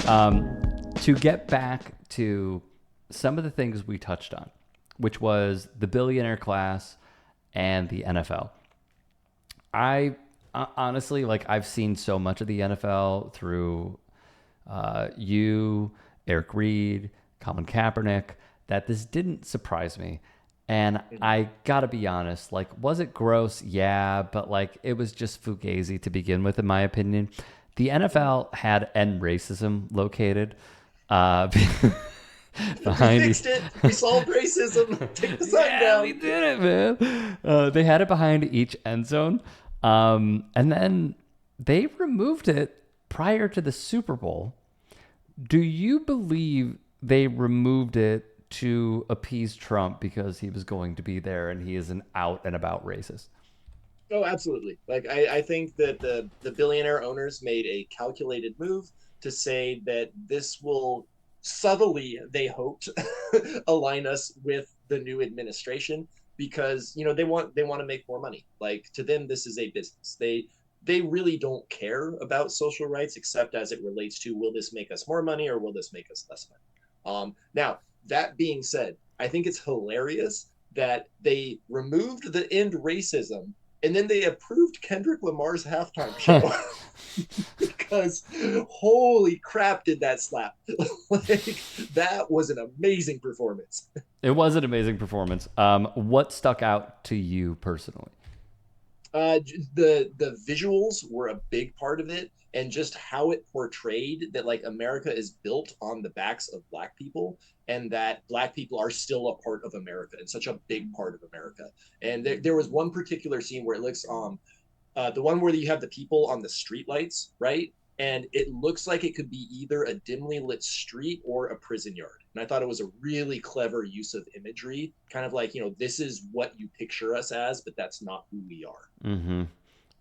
To get back to some of the things we touched on, which was the billionaire class and the NFL. I honestly, like, I've seen so much of the NFL through you, Eric Reed, Colin Kaepernick, that this didn't surprise me. And I gotta be honest, like, was it gross? Yeah, but like, it was just fugazi to begin with, in my opinion. The NFL had end racism located behind. We fixed it. We solved racism. Take the sign Yeah, down. we did it, man. They had it behind each end zone, and then they removed it prior to the Super Bowl. Do you believe they removed it to appease Trump because he was going to be there and he is an out and about racist? Oh, absolutely. Like I think that the billionaire owners made a calculated move to say that this will subtly, they hoped, align us with the new administration because they want to make more money. Like to them, this is a business. They really don't care about social rights except as it relates to will this make us more money or will this make us less money. Now that being said, I think it's hilarious that they removed the end racism and then they approved Kendrick Lamar's halftime show because holy crap, did that slap! Like that was an amazing performance. It was an amazing performance. What stuck out to you personally? The visuals were a big part of it, and just how it portrayed that like America is built on the backs of Black people, and that Black people are still a part of America and such a big part of America. And there was one particular scene where it looks the one where you have the people on the streetlights, right? And it looks like it could be either a dimly lit street or a prison yard. And I thought it was a really clever use of imagery, kind of like, this is what you picture us as, but that's not who we are. Mm-hmm.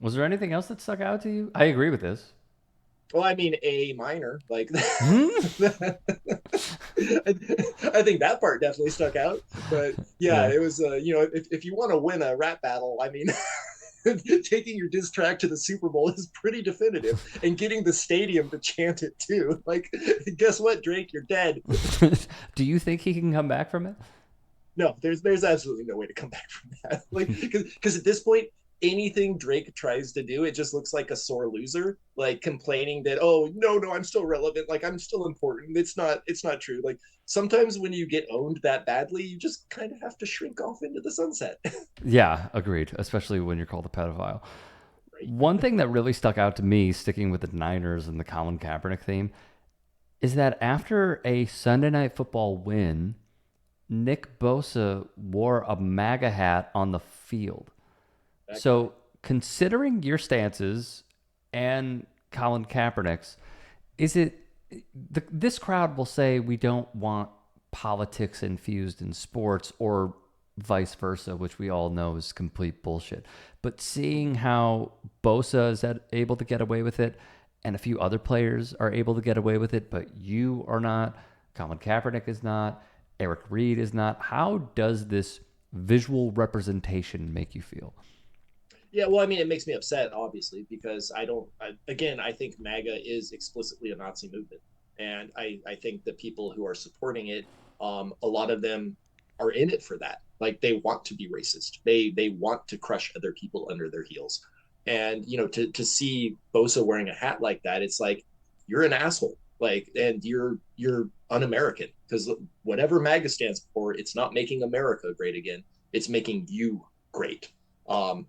Was there anything else that stuck out to you? I agree with this. Well, I mean, A minor, like Hmm? I think that part definitely stuck out. But yeah, Yeah. it was, if you want to win a rap battle, I mean, taking your diss track to the Super Bowl is pretty definitive, and getting the stadium to chant it too. Like, guess what, Drake, you're dead. Do you think he can come back from it? No, there's absolutely no way to come back from that. Like, because at this point, anything Drake tries to do, it just looks like a sore loser, like complaining that, oh no, I'm still relevant, like I'm still important. It's not true. Like sometimes when you get owned that badly, you just kind of have to shrink off into the sunset. Yeah, agreed. Especially when you're called a pedophile. Right. One thing that really stuck out to me, sticking with the Niners and the Colin Kaepernick theme, is that after a Sunday Night Football win, Nick Bosa wore a MAGA hat on the field. So, considering your stances and Colin Kaepernick's, this crowd will say we don't want politics infused in sports or vice versa, which we all know is complete bullshit. But seeing how Bosa is able to get away with it and a few other players are able to get away with it, but you are not, Colin Kaepernick is not, Eric Reed is not, how does this visual representation make you feel? Yeah, well, I mean, it makes me upset, obviously, because I think MAGA is explicitly a Nazi movement. And I think the people who are supporting it, a lot of them are in it for that. Like they want to be racist. They want to crush other people under their heels. And, to see Bosa wearing a hat like that, it's like, you're an asshole. Like, and you're un-American because whatever MAGA stands for, it's not making America great again. It's making you great.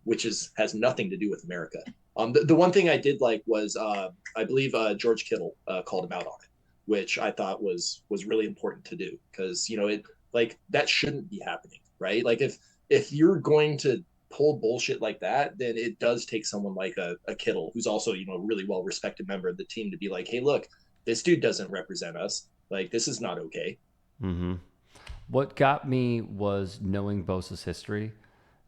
Which has nothing to do with America. The one thing I did like was I believe George Kittle called him out on it, which I thought was really important to do because it like that shouldn't be happening, right? Like if you're going to pull bullshit like that, then it does take someone like a Kittle, who's also a really well respected member of the team, to be like, hey, look, this dude doesn't represent us. Like this is not okay. Mm-hmm. What got me was knowing Bosa's history,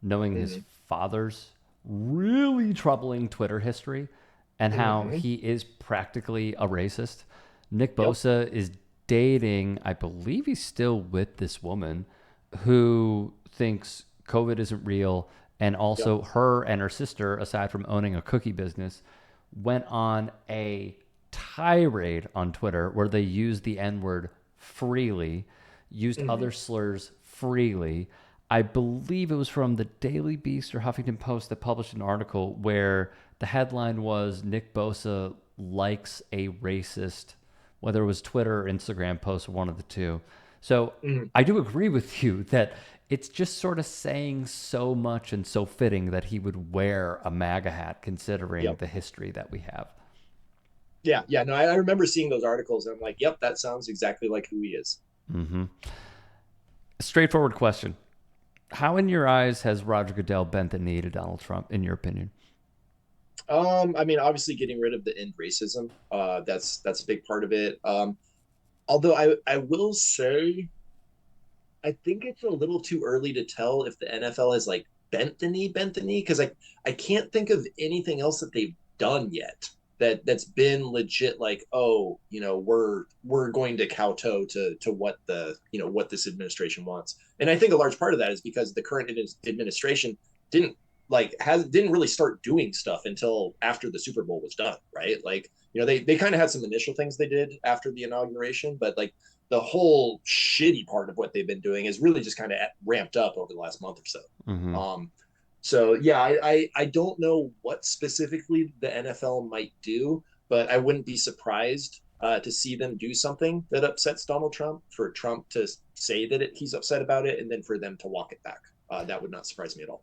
knowing his Mm-hmm. father's really troubling Twitter history, and how Mm-hmm. he is practically a racist. Nick Yep. Bosa is dating, I believe he's still with this woman who thinks COVID isn't real. And also, Yep. her and her sister, aside from owning a cookie business, went on a tirade on Twitter where they used the N-word freely, used Mhm. other slurs freely. I believe it was from the Daily Beast or Huffington Post that published an article where the headline was Nick Bosa likes a racist, whether it was Twitter or Instagram post or one of the two. So Mhm. I do agree with you that it's just sort of saying so much and so fitting that he would wear a MAGA hat considering Yep. the history that we have. Yeah. Yeah. No, I remember seeing those articles and I'm like, yep, that sounds exactly like who he is. Mm-hmm. Straightforward question. How, in your eyes, has Roger Goodell bent the knee to Donald Trump, in your opinion? I mean, obviously getting rid of the end racism, that's a big part of it. Although I will say I think it's a little too early to tell if the NFL has like bent the knee, because I can't think of anything else that they've done yet that's been legit like, oh, we're going to kowtow to what the what this administration wants. And I think a large part of that is because the current administration didn't didn't really start doing stuff until after the Super Bowl was done, right? Like, they kind of had some initial things they did after the inauguration, but like the whole shitty part of what they've been doing is really just kind of ramped up over the last month or so. Mm-hmm. So yeah, I don't know what specifically the NFL might do, but I wouldn't be surprised to see them do something that upsets Donald Trump, for Trump to say that he's upset about it, and then for them to walk it back. That would not surprise me at all.